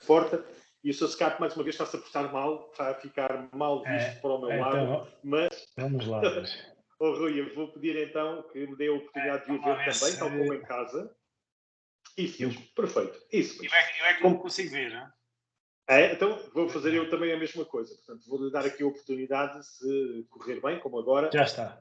porta e o Sr. Skype mais uma vez está-se a portar mal, está a ficar mal visto para o meu lado, então, mas... Vamos lá. Rui, eu vou pedir então que me dê a oportunidade de o ver também, tal como em casa. Isso mesmo, perfeito. Isso mesmo. Eu é que não consigo ver, não é? Então vou fazer eu também a mesma coisa. Portanto, vou-lhe dar aqui a oportunidade, se correr bem, como agora. Já está.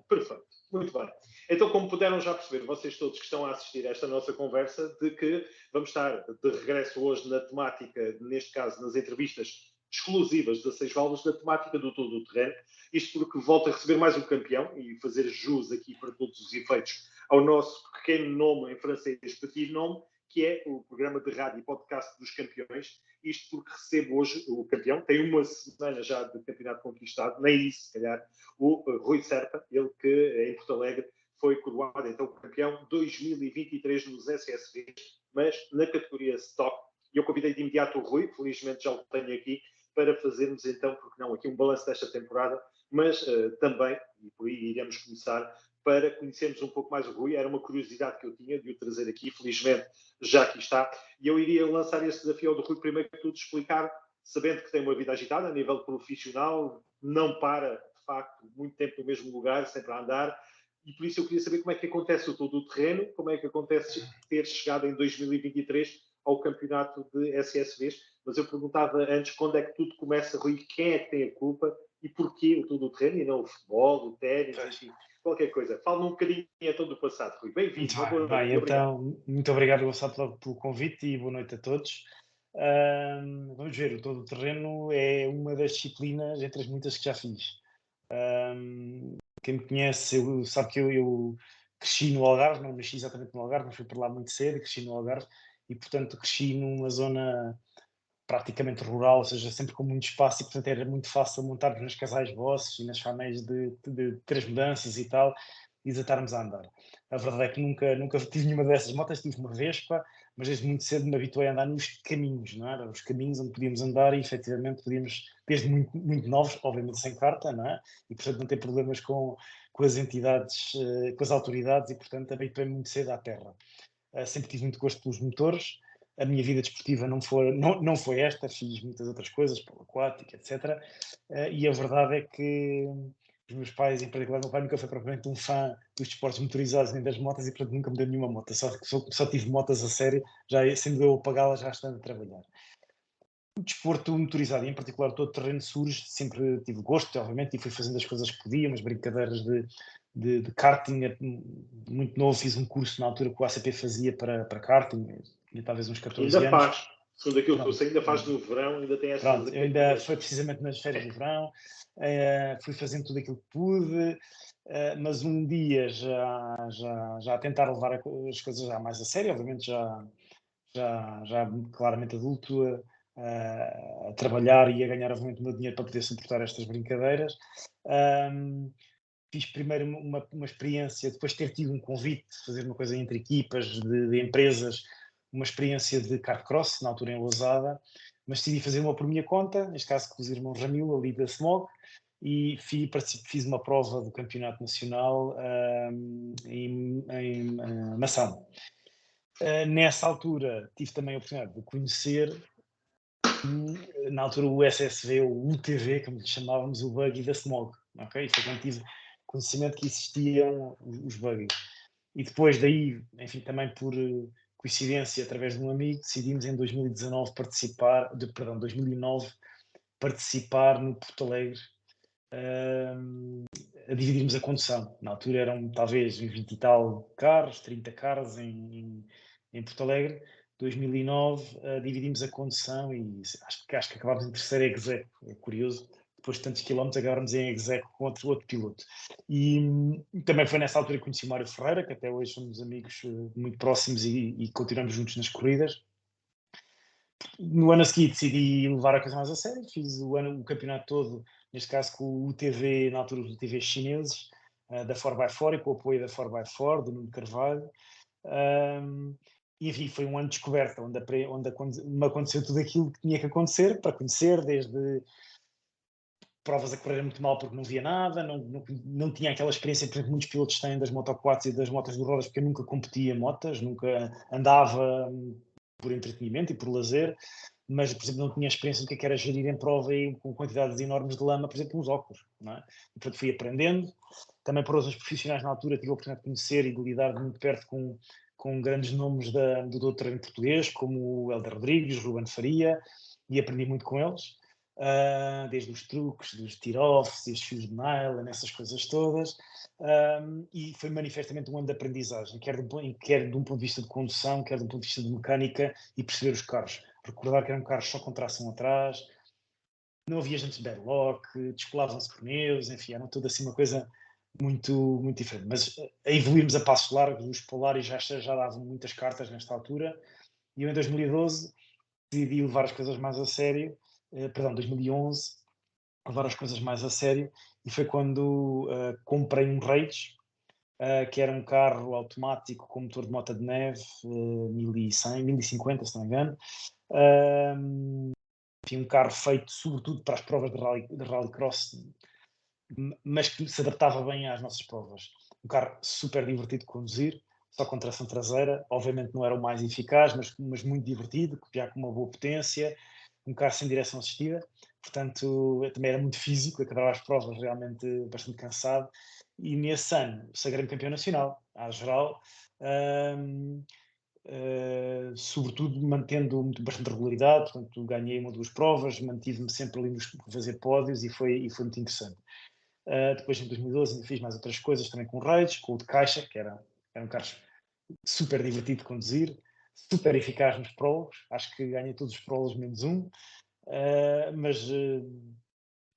Perfeito. Muito bem. Então, como puderam já perceber, vocês todos que estão a assistir a esta nossa conversa, de que vamos estar de regresso hoje na temática, neste caso, nas entrevistas exclusivas das 6 válvulas, da temática do todo o terreno. Isto porque volto a receber mais um campeão e fazer jus aqui para todos os efeitos ao nosso pequeno nome em francês, petit nome, que é o programa de rádio e podcast dos campeões. Isto porque recebo hoje o campeão, tem uma semana já de campeonato conquistado, nem isso, se calhar, o Rui Serpa, ele que em Porto Alegre foi coroado, então, campeão 2023 nos SSV, mas na categoria Stock. E eu convidei de imediato o Rui, felizmente já o tenho aqui, para fazermos então, porque não, aqui um balanço desta temporada, mas também, e por aí iremos começar, para conhecermos um pouco mais o Rui. Era uma curiosidade que eu tinha de o trazer aqui, felizmente já aqui está. E eu iria lançar esse desafio ao do Rui, primeiro que tudo explicar, sabendo que tem uma vida agitada a nível profissional, não para, de facto, muito tempo no mesmo lugar, sempre a andar, e por isso eu queria saber como é que acontece o todo o terreno, como é que acontece ter chegado em 2023 ao campeonato de SSVs, mas eu perguntava antes quando é que tudo começa, Rui, quem é que tem a culpa e porquê o todo o terreno e não o futebol, o ténis, enfim, qualquer coisa. Fala-me um bocadinho então do passado, Rui. Bem-vindo. Muito bem. Então, muito obrigado, Gonçalo, pelo convite e boa noite a todos. Vamos ver, o todo o terreno é uma das disciplinas entre as muitas que já fiz. Quem me conhece sabe que eu cresci no Algarve, não nasci exatamente no Algarve, mas fui para lá muito cedo, cresci no Algarve e, portanto, cresci numa zona praticamente rural, ou seja, sempre com muito espaço e, portanto, era muito fácil montarmos nos casais vossos e nas famílias de 3 mudanças e tal e desatarmos a andar. A verdade é que nunca tive nenhuma dessas motas, tive uma Vespa, mas desde muito cedo me habituei a andar nos caminhos, não é? Os caminhos onde podíamos andar e, efetivamente, podíamos, desde muito, muito novos, obviamente sem carta, não é? E, portanto, não ter problemas com as entidades, com as autoridades e, portanto, habituei-me muito cedo à terra. Sempre tive muito gosto pelos motores. A minha vida desportiva não foi esta, fiz muitas outras coisas, polo aquático, etc. E a verdade é que os meus pais, em particular, meu pai nunca foi propriamente um fã dos desportos motorizados nem das motas e, portanto, nunca me deu nenhuma moto. Só tive motas a sério, sendo eu a pagá-las já estando a trabalhar. O desporto motorizado, e em particular todo o terreno surge, sempre tive gosto, obviamente, e fui fazendo as coisas que podia, umas brincadeiras de karting, muito novo, fiz um curso na altura que o ACP fazia para karting, tinha talvez uns 14 ainda anos. Faz, segundo aquilo que eu sei, ainda faz no verão, ainda tem essas Eu ainda foi precisamente nas férias de verão, fui fazendo tudo aquilo que pude, mas um dia já a tentar levar as coisas já mais a sério, obviamente já claramente adulto, a trabalhar e a ganhar obviamente o meu dinheiro para poder suportar estas brincadeiras. Fiz primeiro uma experiência, depois de ter tido um convite de fazer uma coisa entre equipas de empresas, uma experiência de kart cross, na altura em Lousada, mas decidi fazer uma por minha conta, neste caso com os irmãos Ramil, ali da Smog, e fiz uma prova do Campeonato Nacional em Mação. Nessa altura tive também a oportunidade de conhecer, na altura, o SSV, o UTV, como lhe chamávamos, o buggy da Smog. Okay? Foi quando tive conhecimento que existiam os buggies. E depois daí, enfim, também por coincidência, através de um amigo, decidimos em 2019 2009, participar no Porto Alegre, a dividirmos a condução. Na altura eram talvez 20 e tal carros, 30 carros em Porto Alegre. 2009 dividimos a condução e acho que acabámos em terceiro execo. É curioso, depois de tantos quilómetros acabámos em execo com outro piloto. E também foi nessa altura que conheci o Mário Ferreira, que até hoje somos amigos muito próximos e continuamos juntos nas corridas. No ano a seguir decidi levar a coisa mais a sério, fiz o campeonato todo, neste caso com o UTV, na altura os UTVs chineses, da 4x4 e com o apoio da 4x4, do Nuno Carvalho. E enfim, foi um ano de descoberta, onde me aconteceu tudo aquilo que tinha que acontecer para conhecer, desde provas a correr muito mal porque não via nada, não tinha aquela experiência que muitos pilotos têm das Moto 4 e das motas de rodas, porque eu nunca competia em motas, nunca andava por entretenimento e por lazer. mas, por exemplo, não tinha experiência do que era gerir em prova e com quantidades enormes de lama, por exemplo, nos óculos, não é? E, portanto, fui aprendendo. Também por outros profissionais na altura tive a oportunidade de conhecer e de lidar de muito perto com grandes nomes do doutor em português, como o Helder Rodrigues, Ruben Faria, e aprendi muito com eles, desde os truques, dos tire-offs, desde fios de nylon, essas coisas todas, e foi manifestamente um ano de aprendizagem, quer de um ponto de vista de condução, quer de um ponto de vista de mecânica e perceber os carros. Recordar que eram carros só com tração atrás, não havia jantes de bedlock, descolavam-se pneus, enfim, era toda assim uma coisa muito diferente. Mas a evoluirmos a passos largos, os Polaris já davam muitas cartas nesta altura, e eu em 2012 decidi levar as coisas mais a sério, 2011, levar as coisas mais a sério, e foi quando comprei um Rage, que era um carro automático com motor de moto de neve, 1100, 1050, se não me engano. Enfim, um carro feito sobretudo para as provas de rallycross, mas que se adaptava bem às nossas provas. Um carro super divertido de conduzir, só com tração traseira. Obviamente não era o mais eficaz, mas muito divertido, já com uma boa potência. Um carro sem direção assistida. Portanto, também era muito físico, acabava as provas realmente bastante cansado. E nesse ano, sagrei-me campeão nacional, à geral. Sobretudo mantendo bastante regularidade, portanto ganhei uma ou duas provas, mantive-me sempre ali a fazer pódios e foi muito interessante. Depois em 2012 ainda fiz mais outras coisas também com Raids, com o de caixa, que era um carro super divertido de conduzir, super eficaz nos prólogos, acho que ganhei todos os prólogos menos um, mas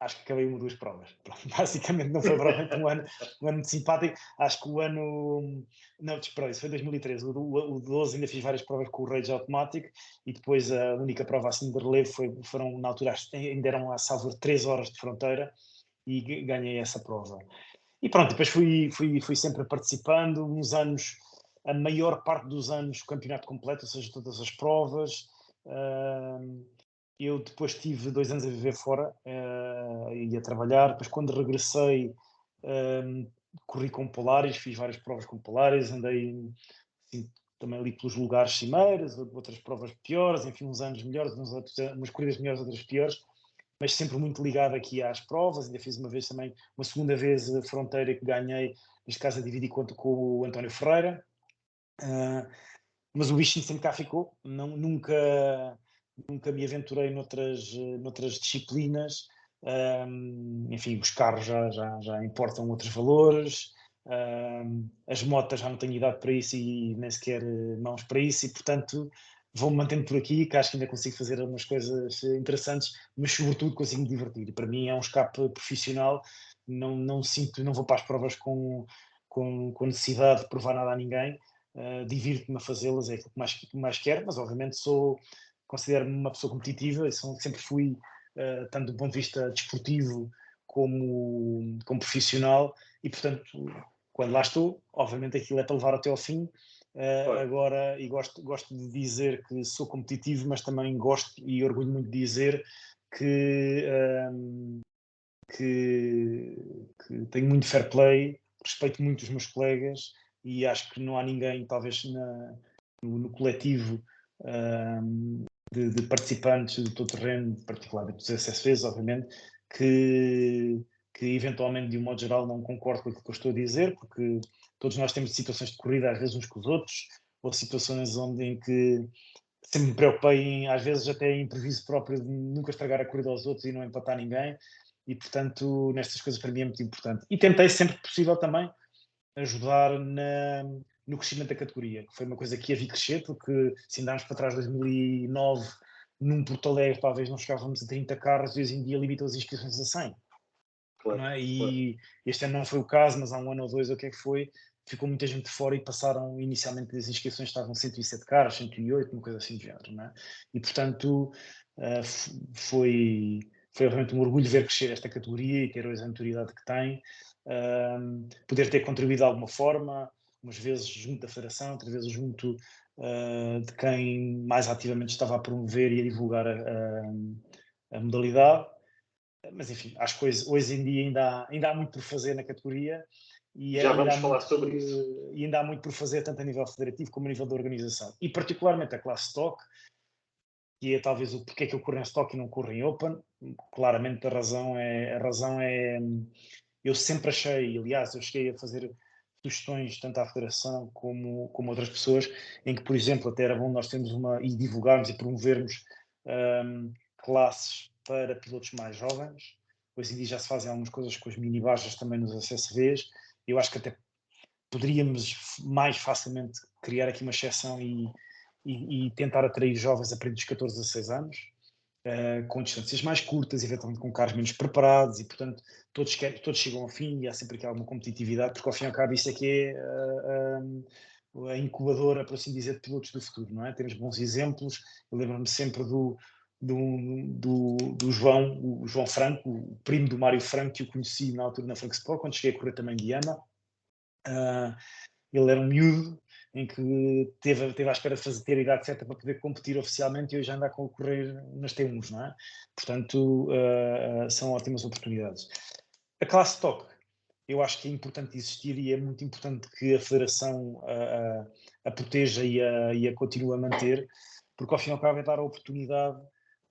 acho que acabei uma ou duas provas. Pronto, basicamente não foi provavelmente um ano muito simpático. Acho que o ano. Não, espera, isso foi 2013. O 12 ainda fiz várias provas com o Rage automático e depois a única prova assim de relevo foram, na altura, ainda eram a salvo 3 horas de fronteira e ganhei essa prova. E pronto, depois fui sempre participando, uns anos, a maior parte dos anos, o campeonato completo, ou seja, todas as provas. Eu depois tive 2 anos a viver fora e a trabalhar. Depois, quando regressei, corri com Polaris, fiz várias provas com Polaris, andei assim, também ali pelos lugares cimeiros, outras provas piores, enfim, uns anos melhores, umas corridas melhores, outras piores, mas sempre muito ligado aqui às provas. Ainda fiz uma vez também, uma segunda vez a fronteira que ganhei, neste caso a dividir conta com o António Ferreira. Mas o bichinho sempre cá ficou, nunca me aventurei noutras disciplinas. Enfim, os carros já importam outros valores, as motas já não tenho idade para isso e nem sequer mãos para isso, e portanto vou-me mantendo por aqui, que acho que ainda consigo fazer algumas coisas interessantes, mas sobretudo consigo me divertir. E para mim é um escape profissional, não sinto, não vou para as provas com necessidade de provar nada a ninguém. Divirto-me a fazê-las, é aquilo que mais quero, mas obviamente considero-me uma pessoa competitiva e sempre fui, tanto do ponto de vista desportivo como profissional, e portanto, quando lá estou, obviamente aquilo é para levar até ao fim. Agora, e gosto de dizer que sou competitivo, mas também gosto e orgulho muito de dizer que tenho muito fair play, respeito muito os meus colegas e acho que não há ninguém, talvez no coletivo de participantes do todo terreno, particularmente dos SSVs, obviamente, que eventualmente, de um modo geral, não concordo com aquilo que eu estou a dizer, porque todos nós temos situações de corrida, às vezes uns com os outros, ou situações em que sempre me preocupei em, às vezes até em improviso próprio, de nunca estragar a corrida aos outros e não empatar ninguém, e portanto nestas coisas para mim é muito importante. E tentei sempre que possível também ajudar no crescimento da categoria, que foi uma coisa que a vi crescer, porque se andarmos para trás de 2009, num Porto Alegre talvez não chegávamos a 30 carros e hoje em dia limitam as inscrições a 100. Claro, Não é? E este ano não foi o caso, mas há um ano ou dois, o que é que foi, ficou muita gente de fora e passaram, inicialmente as inscrições estavam 107 carros, 108, uma coisa assim de género, não é? E portanto foi realmente um orgulho ver crescer esta categoria e ter hoje a notoriedade que tem, poder ter contribuído de alguma forma, umas vezes junto da federação, outras vezes junto de quem mais ativamente estava a promover e a divulgar a modalidade. Mas enfim, acho que hoje em dia ainda há muito por fazer na categoria e já vamos falar sobre isso. E ainda há muito por fazer tanto a nível federativo como a nível da organização. E particularmente a classe stock, que é talvez o porquê que eu corro em stock e não corro em open. Claramente a razão é eu sempre achei, aliás, eu cheguei a fazer sugestões tanto à Federação como outras pessoas, em que, por exemplo, até era bom nós termos e divulgarmos e promovermos classes para pilotos mais jovens. Hoje em dia já se fazem algumas coisas com as mini-bajas também nos SSVs. Eu acho que até poderíamos mais facilmente criar aqui uma exceção e tentar atrair jovens a partir dos 14 a 16 anos, com distâncias mais curtas, eventualmente com carros menos preparados, e portanto todos chegam ao fim e há sempre aqui alguma competitividade, porque ao fim e ao cabo isso é que é a incubadora, por assim dizer, de pilotos do futuro, não é? Temos bons exemplos, eu lembro-me sempre do João, o João Franco, o primo do Mário Franco, que eu conheci na altura na Frank Sport, quando cheguei a correr também de Yama. Ele era um miúdo em que teve à espera de ter a idade certa para poder competir oficialmente e hoje anda a concorrer nas T1s, não é? Portanto, são ótimas oportunidades. A classe stock, eu acho que é importante existir e é muito importante que a Federação a proteja e a continue a manter, porque ao fim e ao cabo é dar a oportunidade,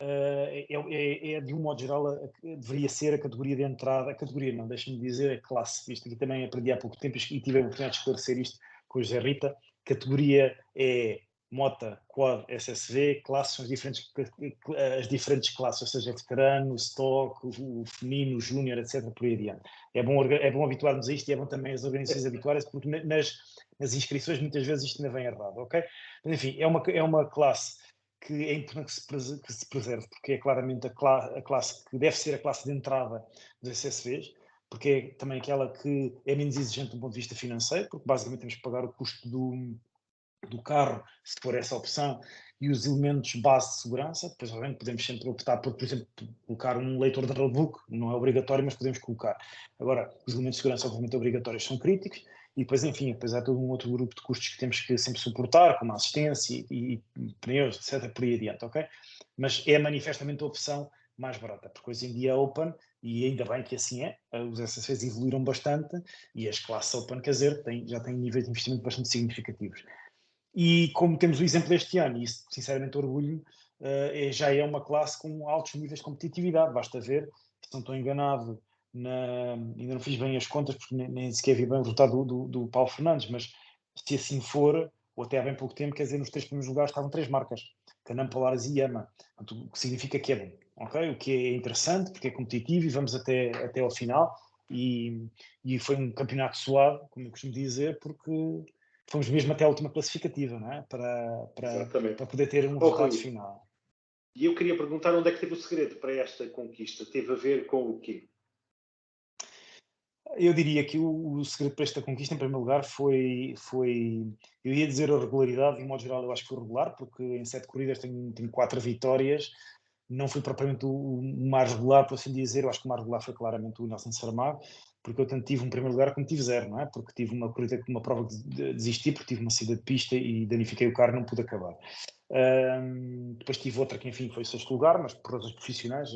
de um modo geral, deveria ser a categoria de entrada, a categoria não, deixa-me dizer, a classe. Isto aqui também aprendi há pouco tempo e tive a oportunidade de esclarecer isto com o José Rita. Categoria é Mota, Quad, SSV, classes são as diferentes classes, ou seja, veterano, stock, o feminino, o júnior, etc, por aí adiante. É bom habituarmos a isto e é bom também as organizações habituarem-se, porque nas inscrições muitas vezes isto ainda vem errado, ok? Mas enfim, é uma classe que é importante que se preserve, porque é claramente a classe que deve ser a classe de entrada dos SSVs, porque é também aquela que é menos exigente do ponto de vista financeiro, porque basicamente temos que pagar o custo do carro, se for essa opção, e os elementos base de segurança. Depois, obviamente, podemos sempre optar por exemplo, colocar um leitor de roadbook, não é obrigatório, mas podemos colocar. Agora, os elementos de segurança, obviamente, obrigatórios são críticos, e depois, enfim, depois há todo um outro grupo de custos que temos que sempre suportar, como a assistência e pneus, etc., por aí adiante, ok? Mas é manifestamente a opção mais barata, porque hoje em dia a Open, e ainda bem que assim é, os SSVs evoluíram bastante e as classes Open, quer dizer, já têm níveis de investimento bastante significativos. E como temos o exemplo deste ano, e isso sinceramente orgulho, já é uma classe com altos níveis de competitividade. Basta ver, se não estou enganado, ainda não fiz bem as contas, porque nem sequer vi bem o resultado do Paulo Fernandes, mas se assim for, ou até há bem pouco tempo, quer dizer, nos 3 primeiros lugares estavam 3 marcas, Canam, Polaris e Yama, o que significa que é bom, ok? O que é interessante, porque é competitivo e vamos até ao final, e foi um campeonato suado, como eu costumo dizer, porque fomos mesmo até a última classificativa, não é? Para poder ter um resultado Rui, final. e eu queria perguntar onde é que teve o segredo para esta conquista? Teve a ver com o quê? Eu diria que o segredo para esta conquista, em primeiro lugar, foi eu ia dizer a regularidade, de um modo geral eu acho que foi regular, porque em 7 corridas tenho 4 vitórias, não fui propriamente o mais regular, por assim dizer, eu acho que o mais regular foi claramente o Nelson Saramago, porque eu tanto tive um primeiro lugar como tive 0, não é? Porque tive uma corrida, uma prova de desisti, porque tive uma saída de pista e danifiquei o carro, não pude acabar. Depois tive outra que, enfim, foi 6º lugar, mas por razões profissionais,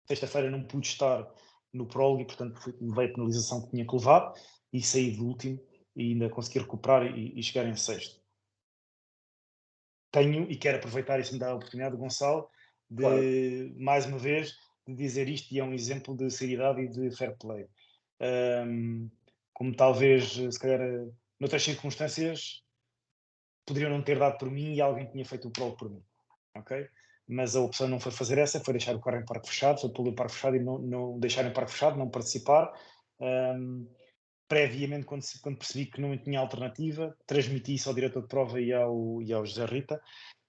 sexta-feira não pude estar no prólogo e, portanto, levei a penalização que tinha que levar e saí do último e ainda consegui recuperar e chegar em 6º. Tenho e quero aproveitar e se me dá a oportunidade, Gonçalo, de, claro, mais uma vez, de dizer isto, e é um exemplo de seriedade e de fair play. Como talvez, se calhar, noutras circunstâncias, poderiam não ter dado por mim e alguém tinha feito o prólogo por mim, ok? Mas a opção não foi fazer essa, foi deixar o carro em parque fechado, foi pô-lo em parque fechado e não deixar em parque fechado, não participar. Previamente, quando percebi que não tinha alternativa, transmiti isso ao diretor de prova e ao José Rita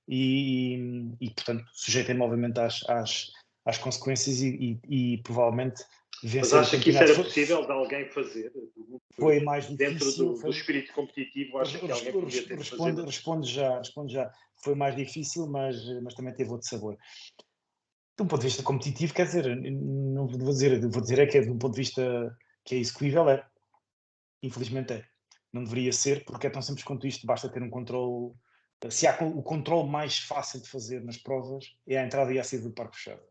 e portanto, sujeitei-me obviamente às consequências e provavelmente vencer Mas acha que isso era possível de alguém fazer? Foi mais dentro difícil. do espírito competitivo, acha que alguém podia ter fazer? Responde já. Foi mais difícil, mas também teve outro sabor. De um ponto de vista competitivo, quer dizer, não vou dizer é que é de um ponto de vista que é execuível, é. Infelizmente é. Não deveria ser, porque é tão simples quanto isto, basta ter um controle. Se há o controle mais fácil de fazer nas provas, é a entrada e a saída do parque fechado.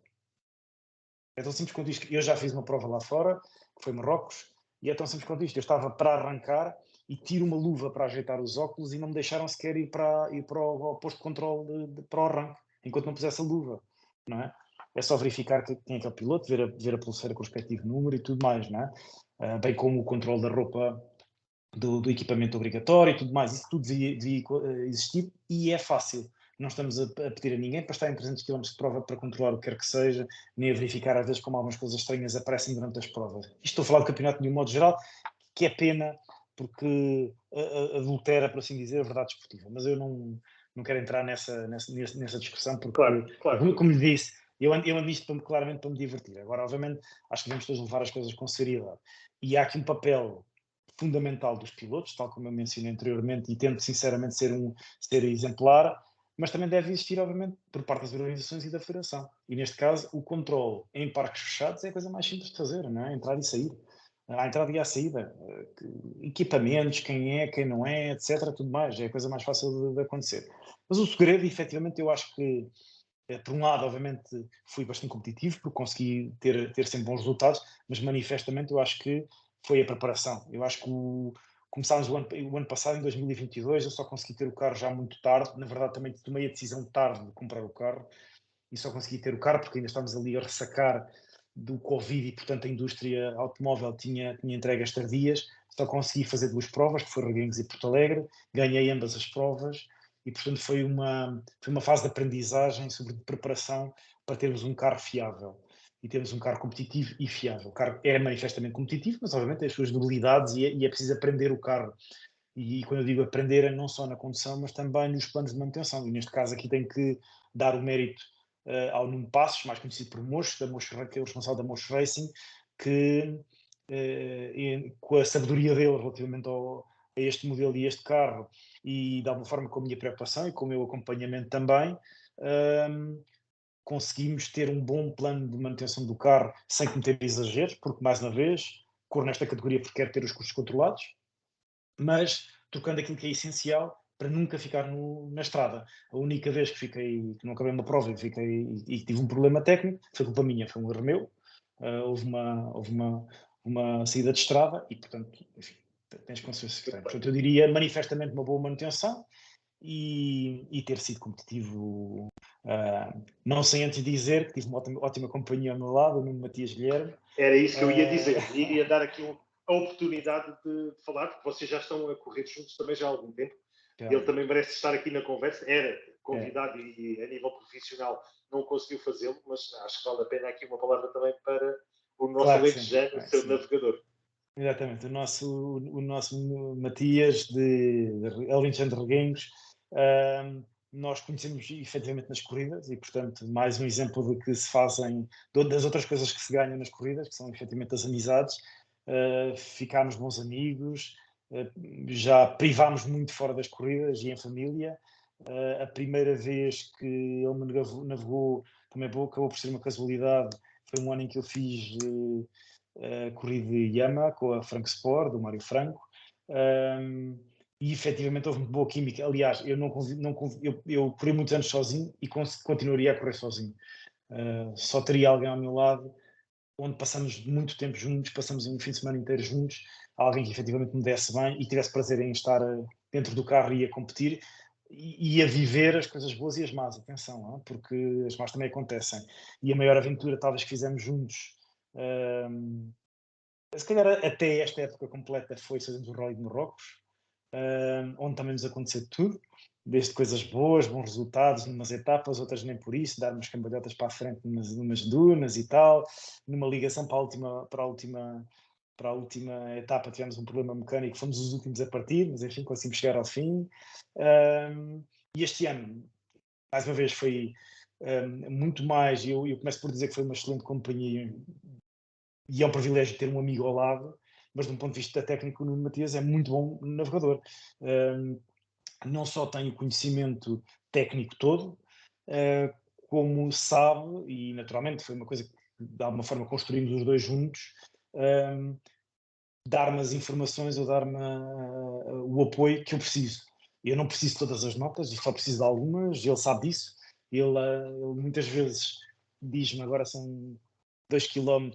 É tão simples quanto isto. Eu já fiz uma prova lá fora, que foi Marrocos, e é tão simples quanto isto. Eu estava para arrancar e tiro uma luva para ajeitar os óculos e não me deixaram sequer ir para o posto de controle para o arranque. enquanto não pusesse a luva, não é? É só verificar quem é que é o piloto, ver a pulseira com o respectivo número e tudo mais, não é? Bem como o controle da roupa, do equipamento obrigatório e tudo mais. Isso tudo devia existir e é fácil. Não estamos a pedir a ninguém para estar em 300 km de prova para controlar o que quer que seja, nem a verificar às vezes como algumas coisas estranhas aparecem durante as provas. Isto estou a falar do campeonato de um modo geral, que é pena porque adultera, por assim dizer, a verdade esportiva. Mas eu não quero entrar nessa discussão porque, Claro, claro. como lhe disse, eu ando nisto claramente para me divertir. Agora, obviamente, acho que devemos todos levar as coisas com seriedade. E há aqui um papel fundamental dos pilotos, tal como eu mencionei anteriormente, e tento sinceramente ser exemplar, mas também deve existir, obviamente, por parte das organizações e da federação. E neste caso, o controle em parques fechados é a coisa mais simples de fazer, não é? Entrar e sair. À entrada e à saída. Equipamentos, quem é, quem não é, etc. Tudo mais. É a coisa mais fácil de acontecer. Mas o segredo, efetivamente, eu acho que, por um lado, obviamente, fui bastante competitivo, porque consegui ter sempre bons resultados, mas manifestamente eu acho que foi a preparação. Eu acho que começámos o ano passado, em 2022, eu só consegui ter o carro já muito tarde. Na verdade, também tomei a decisão tarde de comprar o carro e só consegui ter o carro porque ainda estávamos ali a ressacar do Covid e, portanto, a indústria automóvel tinha entregas tardias. Só consegui fazer 2 provas, que foram Reguengos e Porto Alegre, ganhei ambas as provas e, portanto, foi uma fase de aprendizagem sobre preparação para termos um carro fiável e termos um carro competitivo e fiável. O carro é manifestamente competitivo, mas obviamente tem as suas debilidades e é preciso aprender o carro. E quando eu digo aprender, é não só na condução, mas também nos planos de manutenção. E neste caso aqui tenho que dar o mérito ao Nuno Passos, mais conhecido por Mocho, que é o responsável da Mocho Racing, que com a sabedoria dele relativamente a este modelo e este carro, e de alguma forma com a minha preocupação e com o meu acompanhamento também, conseguimos ter um bom plano de manutenção do carro sem cometer exageros, porque, mais uma vez, corro nesta categoria porque quero ter os custos controlados, mas trocando aquilo que é essencial para nunca ficar na estrada. A única vez que não acabei uma prova e tive um problema técnico foi culpa minha, foi um erro meu. Houve uma saída de estrada e, portanto, enfim, tens consciência que tem. Portanto, eu diria manifestamente uma boa manutenção e ter sido competitivo. Não sem antes dizer que tive uma ótima companhia ao meu lado, o Nuno Matias Guilherme. Era isso que eu ia dizer. Iria dar aqui a oportunidade de falar, porque vocês já estão a correr juntos também já há algum tempo. Ele também merece estar aqui na conversa. Era convidado e a nível profissional não conseguiu fazê-lo, mas acho que vale a pena aqui uma palavra também para o nosso alentejano, seu navegador. Exatamente, o nosso Matias de Alentejano de Reguengos, nós conhecemos efetivamente nas corridas e, portanto, mais um exemplo de que se fazem, das outras coisas que se ganham nas corridas, que são efetivamente as amizades. Ficámos bons amigos, já privámos muito fora das corridas e em família. A primeira vez que ele me navegou também acabou por ser uma casualidade, foi um ano em que eu fiz corrida de Yamaha com a Franco Sport, do Mário Franco, e efetivamente houve muito boa química. Aliás, eu corri muitos anos sozinho e continuaria a correr sozinho. Só teria alguém ao meu lado, onde passamos muito tempo juntos, passamos um fim de semana inteiro juntos, alguém que efetivamente me desse bem e tivesse prazer em estar dentro do carro e a competir e a viver as coisas boas e as más, atenção, não é? Porque as más também acontecem. E a maior aventura talvez que fizemos juntos, se calhar até esta época completa, foi fazermos o Rally de Marrocos, onde também nos aconteceu tudo, desde coisas boas, bons resultados numas etapas, outras nem por isso, darmos cambalhotas para a frente numas dunas e tal, numa ligação para a última etapa tivemos um problema mecânico, fomos os últimos a partir, mas enfim, conseguimos chegar ao fim. E este ano, mais uma vez, foi muito mais, eu começo por dizer que foi uma excelente companhia e é um privilégio ter um amigo ao lado, mas de um ponto de vista técnico, o Nuno Matias é muito bom navegador. Não só tem o conhecimento técnico todo, como sabe, e naturalmente foi uma coisa que de alguma forma construímos os dois juntos, dar-me as informações ou dar-me o apoio que eu preciso. Eu não preciso de todas as notas, eu só preciso de algumas, ele sabe disso. Ele muitas vezes diz-me, agora são 2 km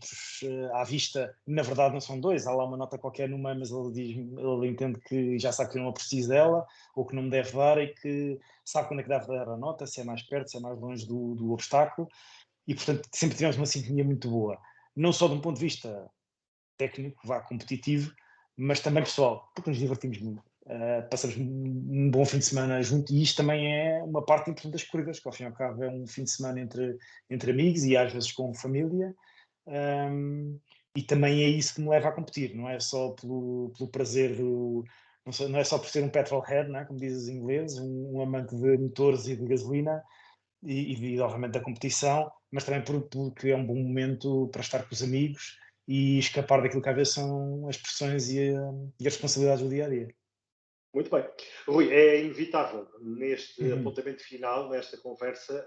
à vista, na verdade não são 2, há lá uma nota qualquer no meio, mas ele entende que já sabe que eu não preciso dela, ou que não me deve dar, e que sabe quando é que deve dar a nota, se é mais perto, se é mais longe do obstáculo, e portanto sempre tivemos uma sintonia muito boa, não só de um ponto de vista técnico, competitivo, mas também pessoal, porque nos divertimos muito. Passamos um bom fim de semana junto, e isto também é uma parte importante das corridas, que ao fim e ao cabo é um fim de semana entre amigos e às vezes com família, e também é isso que me leva a competir, não é só pelo prazer não é só por ser um petrolhead, não é? Como dizem os ingleses, um amante de motores e de gasolina, e obviamente da competição, mas também porque é um bom momento para estar com os amigos e escapar daquilo que às vezes são as pressões e as responsabilidades do dia-a-dia. Muito bem. Rui, é inevitável neste Uhum. apontamento final, nesta conversa,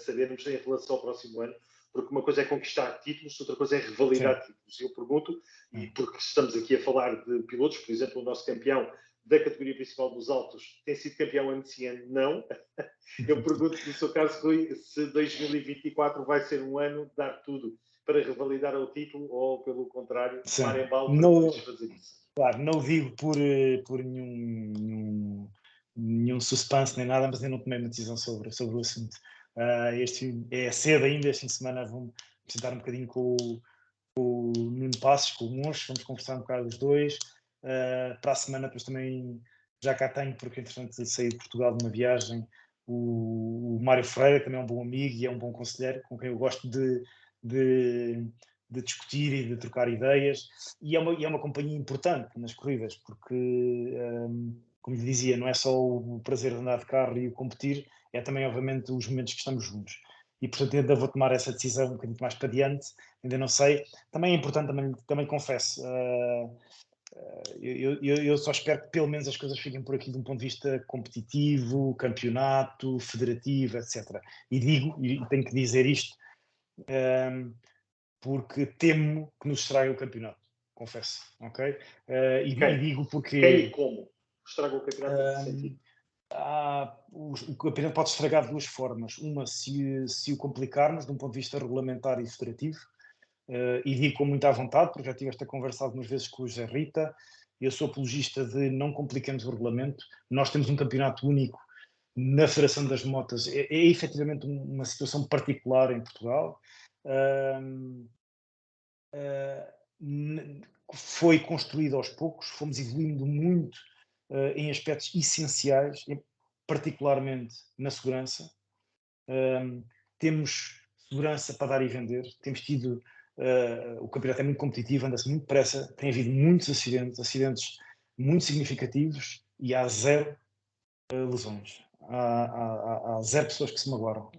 sabermos em relação ao próximo ano, porque uma coisa é conquistar títulos, outra coisa é revalidar Sim. títulos. Eu pergunto, e porque estamos aqui a falar de pilotos, por exemplo, o nosso campeão da categoria principal dos autos tem sido campeão ano ano? Não. Eu pergunto, no seu caso, Rui, se 2024 vai ser um ano de dar tudo para revalidar o título ou, pelo contrário, Sim. tomar embalo para No, depois fazer isso. claro, não o digo por nenhum suspense nem nada, mas eu não tomei uma decisão sobre o assunto. É cedo ainda, este fim de semana vou-me sentar um bocadinho com o Nuno Passos, com o Moncho, vamos conversar um bocado os dois. Para a semana depois também já cá tenho, porque entretanto saí de Portugal de uma viagem, o Mário Freire, também é um bom amigo e é um bom conselheiro, com quem eu gosto de discutir e de trocar ideias, e é uma companhia importante nas corridas, porque, como lhe dizia, não é só o prazer de andar de carro e o competir, é também, obviamente, os momentos que estamos juntos. E, portanto, ainda vou tomar essa decisão um bocadinho mais para diante, ainda não sei. Também é importante, também confesso, eu só espero que pelo menos as coisas fiquem por aqui de um ponto de vista competitivo, campeonato, federativo, etc. E digo, e tenho que dizer isto, porque temo que nos estrague o campeonato, confesso, ok? E digo porque... Quem e como? Estraga o campeonato em que sentido? O campeonato pode estragar de duas formas. Uma, se o complicarmos de um ponto de vista regulamentar e federativo, e digo com muita vontade, porque já tive esta conversa algumas vezes com o José Rita. Eu sou apologista de não compliquemos o regulamento. Nós temos um campeonato único na Federação das Motas. É efetivamente uma situação particular em Portugal. Foi construído aos poucos, fomos evoluindo muito em aspectos essenciais, particularmente na segurança. Temos segurança para dar e vender, temos tido, o campeonato é muito competitivo, anda-se muito depressa, tem havido muitos acidentes muito significativos, e há zero lesões, há zero pessoas que se magoaram.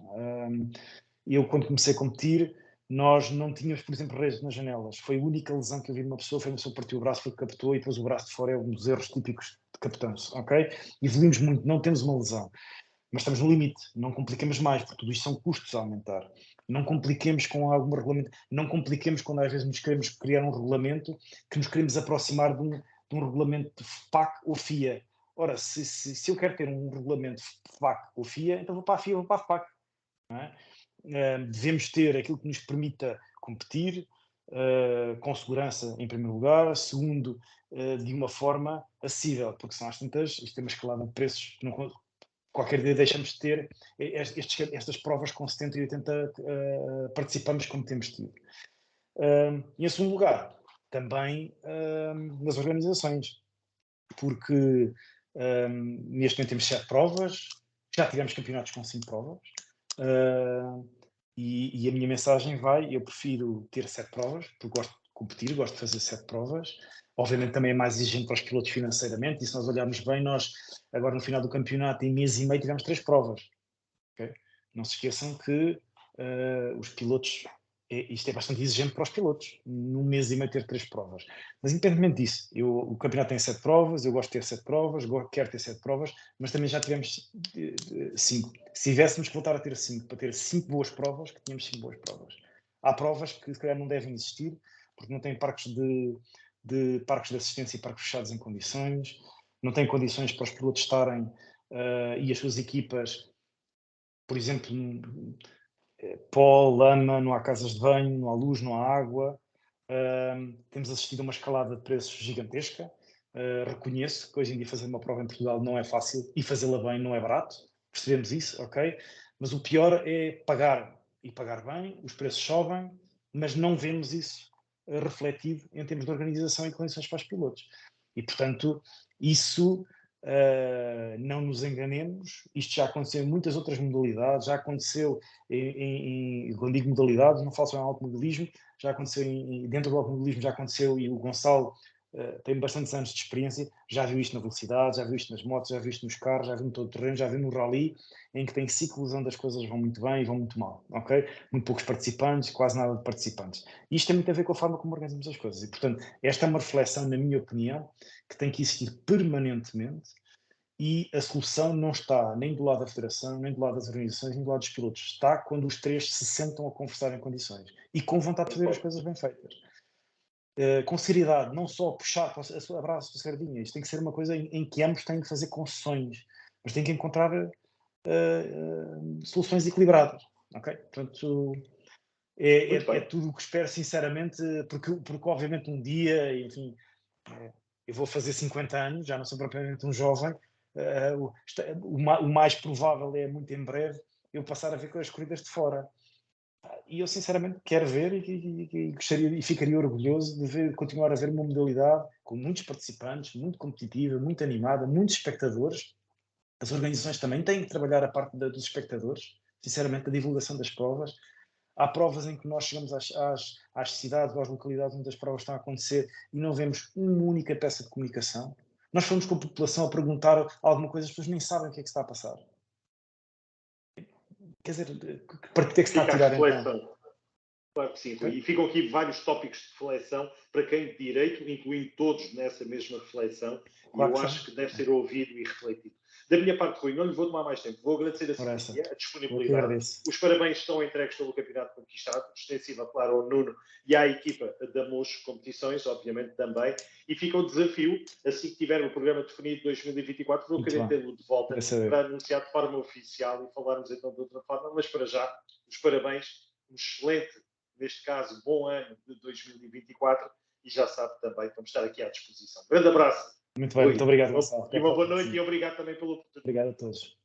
Eu, quando comecei a competir, nós não tínhamos, por exemplo, redes nas janelas. Foi a única lesão que eu vi de uma pessoa, foi uma pessoa que partiu o braço, foi que captou, e depois o braço de fora é um dos erros típicos de captão-se, ok? Evoluímos muito, não temos uma lesão, mas estamos no limite, não compliquemos mais, porque tudo isto são custos a aumentar. Não compliquemos com algum regulamento, não compliquemos quando às vezes nos queremos criar um regulamento, que nos queremos aproximar de um regulamento de FPAC ou FIA. Ora, se eu quero ter um regulamento FPAC ou FIA, então vou para a FIA, vou para a FPAC. Não é? Devemos ter aquilo que nos permita competir, com segurança em primeiro lugar, segundo, de uma forma acessível, porque são às tantas, isto tem uma escalada de preços, qualquer dia deixamos de ter estas provas com 70 e 80 participamos, como temos tido. E em segundo lugar, também nas organizações, porque neste momento temos 7 provas, já tivemos campeonatos com 5 provas, e a minha mensagem eu prefiro ter 7 provas, porque gosto de competir, gosto de fazer 7 provas. Obviamente também é mais exigente para os pilotos financeiramente, e se nós olharmos bem, nós agora no final do campeonato, em mês e meio, tivemos 3 provas. Okay? Não se esqueçam que os pilotos, isto é bastante exigente para os pilotos, num mês e meio ter 3 provas. Mas independentemente disso, o campeonato tem 7 provas, eu gosto de ter 7 provas, quero ter 7 provas, mas também já tivemos 5. Se tivéssemos que voltar a ter 5, para ter 5 boas provas, que tínhamos 5 boas provas. Há provas que se calhar não devem existir, porque não têm parques de assistência e parques fechados em condições, não têm condições para os pilotos estarem e as suas equipas, por exemplo, pó, lama, não há casas de banho, não há luz, não há água. Temos assistido a uma escalada de preços gigantesca. Reconheço que hoje em dia fazer uma prova em Portugal não é fácil e fazê-la bem não é barato. Percebemos isso, ok? Mas o pior é pagar e pagar bem, os preços sobem, mas não vemos isso refletido em termos de organização e condições para os pilotos. E, portanto, isso, não nos enganemos, isto já aconteceu em muitas outras modalidades, já aconteceu quando digo modalidades, não falo só em automobilismo, já aconteceu dentro do automobilismo, já aconteceu, e o Gonçalo tem bastantes anos de experiência, já viu isto na velocidade, já viu isto nas motos, já viu isto nos carros, já viu no todo o terreno, já viu no rally, em que tem ciclos onde as coisas vão muito bem e vão muito mal, ok? Muito poucos participantes, quase nada de participantes. Isto tem muito a ver com a forma como organizamos as coisas e, portanto, esta é uma reflexão, na minha opinião, que tem que existir permanentemente e a solução não está nem do lado da federação, nem do lado das organizações, nem do lado dos pilotos. Está quando os três se sentam a conversar em condições e com vontade de fazer as coisas bem feitas. Com seriedade, não só puxar a sua abraço de sardinha. Isto tem que ser uma coisa em que ambos têm que fazer concessões, mas têm que encontrar soluções equilibradas. Ok? Portanto, é tudo o que espero, sinceramente, porque obviamente um dia, enfim, eu vou fazer 50 anos, já não sou propriamente um jovem, o mais provável é, muito em breve, eu passar a ver com as corridas de fora. E eu, sinceramente, quero ver e gostaria e ficaria orgulhoso de ver, continuar a ver uma modalidade com muitos participantes, muito competitiva, muito animada, muitos espectadores. As organizações também têm que trabalhar a parte dos espectadores, sinceramente, a divulgação das provas. Há provas em que nós chegamos às cidades ou às localidades onde as provas estão a acontecer e não vemos uma única peça de comunicação. Nós fomos com a população a perguntar alguma coisa, as pessoas nem sabem o que é que se está a passar. Quer dizer, que partido é que se está a tirar então? Claro que sim, Rui. E ficam aqui vários tópicos de reflexão para quem de direito, incluindo todos nessa mesma reflexão, Claro e eu acho que deve ser ouvido e refletido. Da minha parte, Rui, não lhe vou tomar mais tempo. Vou agradecer a simpatia, a disponibilidade. Os parabéns estão entregues pelo campeonato conquistado, extensiva, claro, ao Nuno e à equipa da MUS Competições, obviamente também. E fica o desafio, assim que tiver o programa definido de 2024, vou querer tê-lo de volta para anunciar de forma oficial e falarmos então de outra forma. Mas para já, os parabéns, um excelente, neste caso, bom ano de 2024 e já sabe também, vamos estar aqui à disposição. Grande abraço. Muito bem, muito obrigado, Gonçalo. E uma boa noite e obrigado também pelo oportunidade. Obrigado a todos.